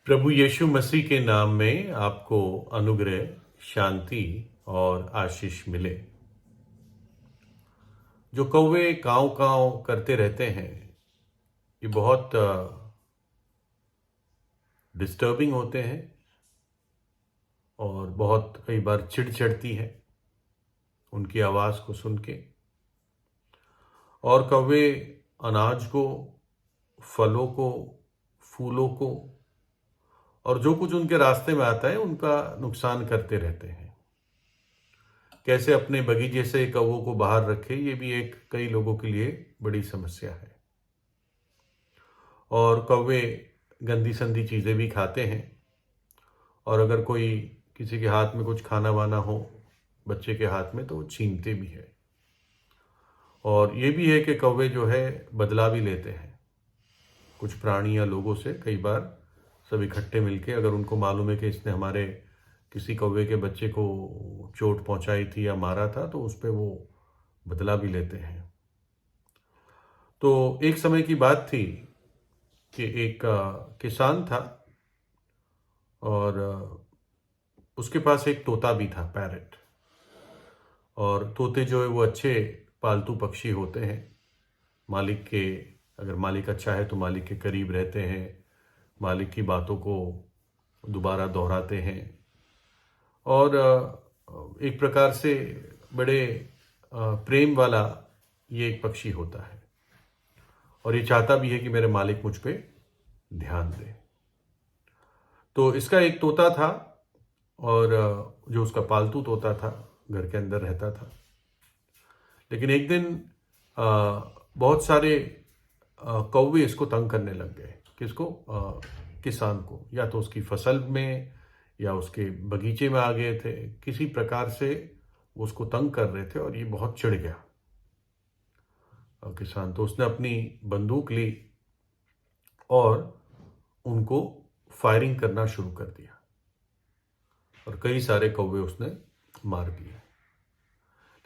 प्रभु यीशु मसीह के नाम में आपको अनुग्रह, शांति और आशीष मिले। जो कौवे काँव काँव करते रहते हैं, ये बहुत डिस्टर्बिंग होते हैं और बहुत कई बार चिढ़ चढ़ती है उनकी आवाज़ को सुन के। और कौवे अनाज को, फलों को, फूलों को और जो कुछ उनके रास्ते में आता है उनका नुकसान करते रहते हैं। कैसे अपने बगीचे से कौवों को बाहर रखे, ये भी एक कई लोगों के लिए बड़ी समस्या है। और कौवे गंदी संदी चीज़ें भी खाते हैं, और अगर कोई किसी के हाथ में कुछ खाना वाना हो, बच्चे के हाथ में, तो वो छीनते भी है। और ये भी है कि कौवे जो है बदला भी लेते हैं कुछ प्राणी या लोगों से। कई बार सब इकट्ठे मिलके, अगर उनको मालूम है कि इसने हमारे किसी कौवे के बच्चे को चोट पहुंचाई थी या मारा था, तो उस पर वो बदला भी लेते हैं। तो एक समय की बात थी कि एक किसान था और उसके पास एक तोता भी था, पैरट। और तोते जो है वो अच्छे पालतू पक्षी होते हैं। मालिक के, अगर मालिक अच्छा है तो मालिक के करीब रहते हैं, मालिक की बातों को दोबारा दोहराते हैं और एक प्रकार से बड़े प्रेम वाला ये एक पक्षी होता है। और ये चाहता भी है कि मेरे मालिक मुझ पे ध्यान दे। तो इसका एक तोता था, और जो उसका पालतू तोता था, घर के अंदर रहता था। लेकिन एक दिन बहुत सारे कौवे इसको तंग करने लग गए। किसको? किसान को। या तो उसकी फसल में या उसके बगीचे में आ गए थे, किसी प्रकार से वो उसको तंग कर रहे थे और ये बहुत चिढ़ गया किसान। तो उसने अपनी बंदूक ली और उनको फायरिंग करना शुरू कर दिया और कई सारे कौवे उसने मार दिए।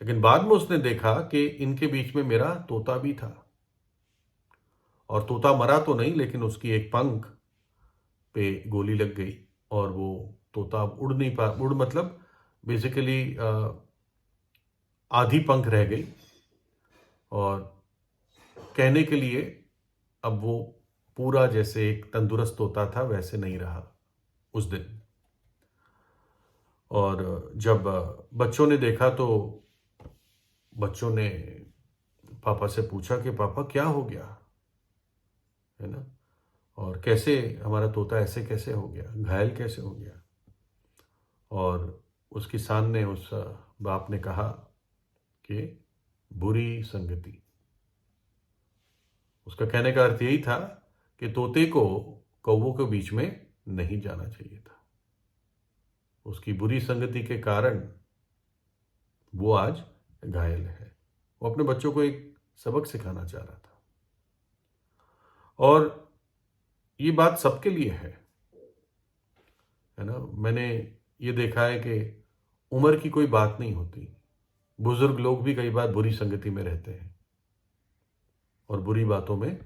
लेकिन बाद में उसने देखा कि इनके बीच में मेरा तोता भी था, और तोता मरा तो नहीं, लेकिन उसकी एक पंख पे गोली लग गई और वो तोता उड़ नहीं पा, उड़ मतलब बेसिकली आधी पंख रह गई। और कहने के लिए अब वो पूरा जैसे एक तंदुरुस्त तोता था वैसे नहीं रहा उस दिन। और जब बच्चों ने देखा तो बच्चों ने पापा से पूछा कि पापा क्या हो गया, है ना, और कैसे हमारा तोता ऐसे कैसे हो गया, घायल कैसे हो गया। और उस किसान ने, उस बाप ने कहा कि बुरी संगति। उसका कहने का अर्थ यही था कि तोते को कौवों के बीच में नहीं जाना चाहिए था। उसकी बुरी संगति के कारण वो आज घायल है। वो अपने बच्चों को एक सबक सिखाना चाह रहा था। और ये बात सबके लिए है ना। मैंने ये देखा है कि उम्र की कोई बात नहीं होती। बुजुर्ग लोग भी कई बार बुरी संगति में रहते हैं और बुरी बातों में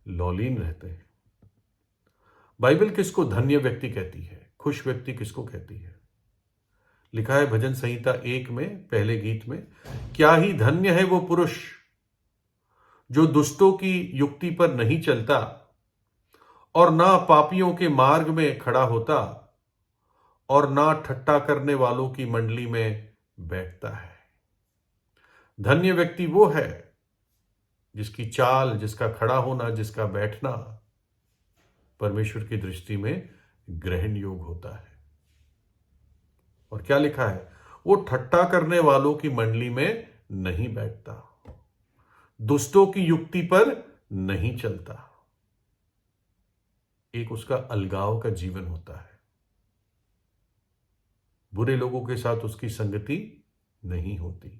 लौलीन रहते हैं। बाइबल किसको धन्य व्यक्ति कहती है, खुश व्यक्ति किसको कहती है? लिखा है भजन संहिता 1 में, पहले गीत में, क्या ही धन्य है वो पुरुष जो दुष्टों की युक्ति पर नहीं चलता और ना पापियों के मार्ग में खड़ा होता और ना ठट्टा करने वालों की मंडली में बैठता है। धन्य व्यक्ति वो है जिसकी चाल, जिसका खड़ा होना, जिसका बैठना परमेश्वर की दृष्टि में ग्रहण योग होता है। और क्या लिखा है? वो ठट्टा करने वालों की मंडली में नहीं बैठता, दुष्टों की युक्ति पर नहीं चलता। एक उसका अलगाव का जीवन होता है। बुरे लोगों के साथ उसकी संगति नहीं होती।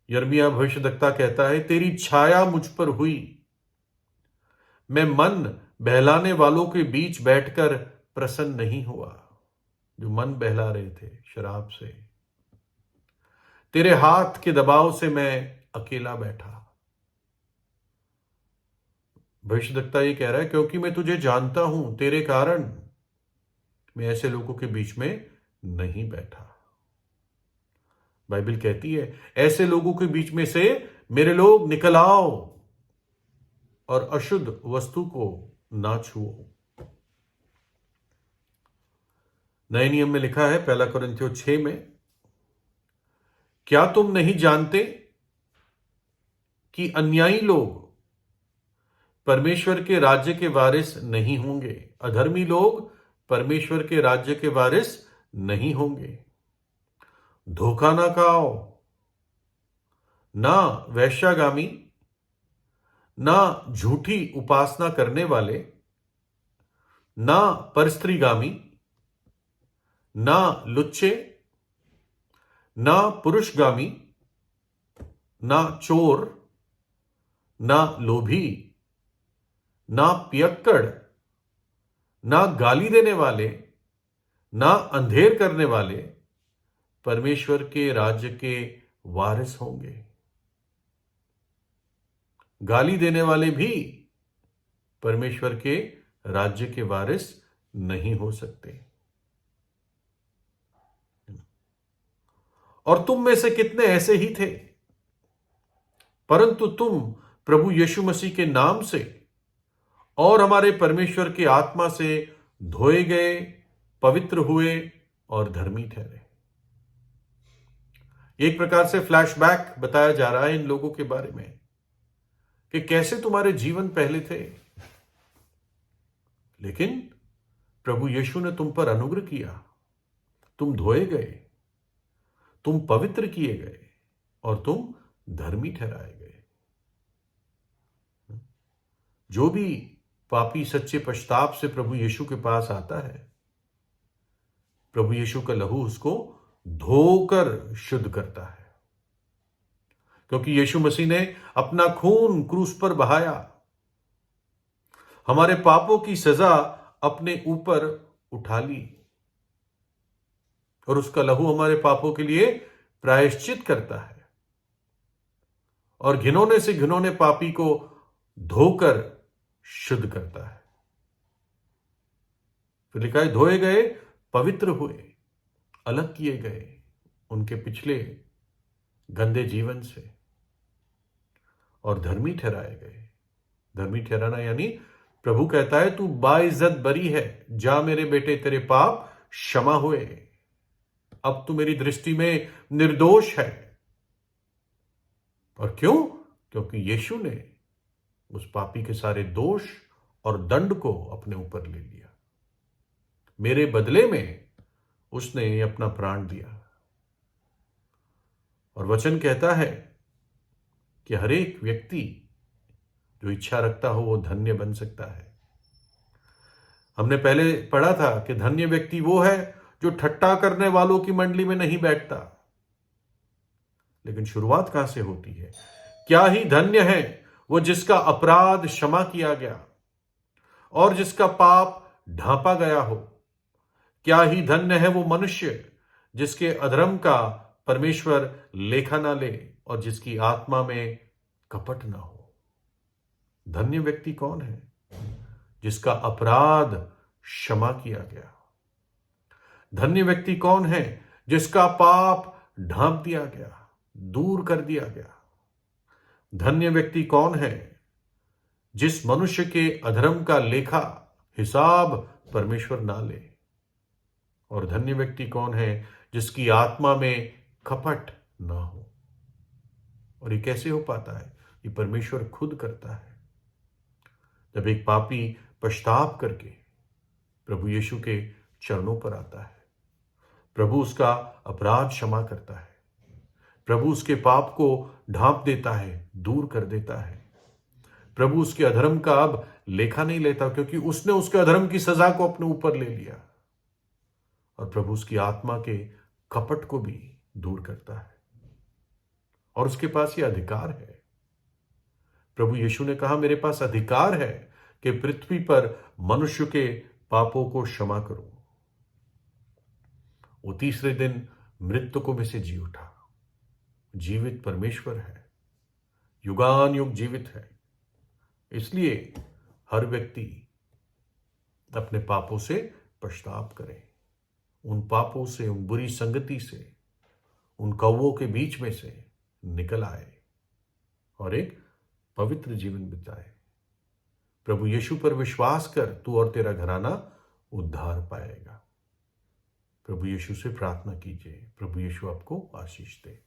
यिर्मयाह भविष्यद्वक्ता कहता है, तेरी छाया मुझ पर हुई, मैं मन बहलाने वालों के बीच बैठकर प्रसन्न नहीं हुआ। जो मन बहला रहे थे शराब से, तेरे हाथ के दबाव से मैं अकेला बैठा। भविष्यद्वक्ता ये कह रहा है, क्योंकि मैं तुझे जानता हूं, तेरे कारण मैं ऐसे लोगों के बीच में नहीं बैठा। बाइबल कहती है, ऐसे लोगों के बीच में से मेरे लोग निकल आओ और अशुद्ध वस्तु को ना छुओ। नए नियम में लिखा है 1 कुरिन्थियों 6 में, क्या तुम नहीं जानते कि अन्यायी लोग परमेश्वर के राज्य के वारिस नहीं होंगे? अधर्मी लोग परमेश्वर के राज्य के वारिस नहीं होंगे। धोखा ना खाओ, ना वैश्यागामी, ना झूठी उपासना करने वाले, ना परस्त्रीगामी, ना लुच्चे, ना पुरुषगामी, ना चोर, ना लोभी, ना पियक्कड़, ना गाली देने वाले, ना अंधेर करने वाले परमेश्वर के राज्य के वारिस होंगे। गाली देने वाले भी परमेश्वर के राज्य के वारिस नहीं हो सकते। और तुम में से कितने ऐसे ही थे, परंतु तुम प्रभु यीशु मसीह के नाम से और हमारे परमेश्वर की आत्मा से धोए गए, पवित्र हुए और धर्मी ठहरे। एक प्रकार से फ्लैशबैक बताया जा रहा है इन लोगों के बारे में कि कैसे तुम्हारे जीवन पहले थे, लेकिन प्रभु यीशु ने तुम पर अनुग्रह किया, तुम धोए गए, तुम पवित्र किए गए और तुम धर्मी ठहराए गए। जो भी पापी सच्चे पश्चाताप से प्रभु यीशु के पास आता है, प्रभु यीशु का लहू उसको धोकर शुद्ध करता है, क्योंकि यीशु मसीह ने अपना खून क्रूस पर बहाया, हमारे पापों की सजा अपने ऊपर उठा ली और उसका लहू हमारे पापों के लिए प्रायश्चित करता है और घिनौने से घिनौने पापी को धोकर शुद्ध करता है। फिर लिखा है, धोए गए, पवित्र हुए, अलग किए गए उनके पिछले गंदे जीवन से और धर्मी ठहराए गए। धर्मी ठहराना यानी प्रभु कहता है, तू बाइज्जत बरी है, जा मेरे बेटे, तेरे पाप क्षमा हुए, अब तू मेरी दृष्टि में निर्दोष है। और क्यों? क्योंकि यीशु ने उस पापी के सारे दोष और दंड को अपने ऊपर ले लिया। मेरे बदले में उसने अपना प्राण दिया। और वचन कहता है कि हर एक व्यक्ति जो इच्छा रखता हो वो धन्य बन सकता है। हमने पहले पढ़ा था कि धन्य व्यक्ति वो है जो ठट्टा करने वालों की मंडली में नहीं बैठता। लेकिन शुरुआत कहां से होती है? क्या ही धन्य है वो जिसका अपराध क्षमा किया गया और जिसका पाप ढांपा गया हो। क्या ही धन्य है वो मनुष्य जिसके अधर्म का परमेश्वर लेखा ना ले और जिसकी आत्मा में कपट ना हो। धन्य व्यक्ति कौन है? जिसका अपराध क्षमा किया गया। धन्य व्यक्ति कौन है? जिसका पाप ढांप दिया गया, दूर कर दिया गया। धन्य व्यक्ति कौन है? जिस मनुष्य के अधर्म का लेखा हिसाब परमेश्वर ना ले। और धन्य व्यक्ति कौन है? जिसकी आत्मा में कपट ना हो। और ये कैसे हो पाता है? ये परमेश्वर खुद करता है। जब एक पापी पश्चाताप करके प्रभु यीशु के चरणों पर आता है, प्रभु उसका अपराध क्षमा करता है, प्रभु उसके पाप को ढांप देता है, दूर कर देता है। प्रभु उसके अधर्म का अब लेखा नहीं लेता, क्योंकि उसने उसके अधर्म की सजा को अपने ऊपर ले लिया। और प्रभु उसकी आत्मा के कपट को भी दूर करता है और उसके पास ये अधिकार है। प्रभु यीशु ने कहा, मेरे पास अधिकार है कि पृथ्वी पर मनुष्य के पापों को क्षमा करूं। वो तीसरे दिन मृतकों में से जी उठा। जीवित परमेश्वर है, युगान युग जीवित है। इसलिए हर व्यक्ति अपने पापों से पश्चाताप करे, उन पापों से, उन बुरी संगति से, उन कौवों के बीच में से निकल आए और एक पवित्र जीवन बिताए। प्रभु यीशु पर विश्वास कर, तू और तेरा घराना उद्धार पाएगा। प्रभु यीशु से प्रार्थना कीजिए, प्रभु यीशु आपको आशीष दे।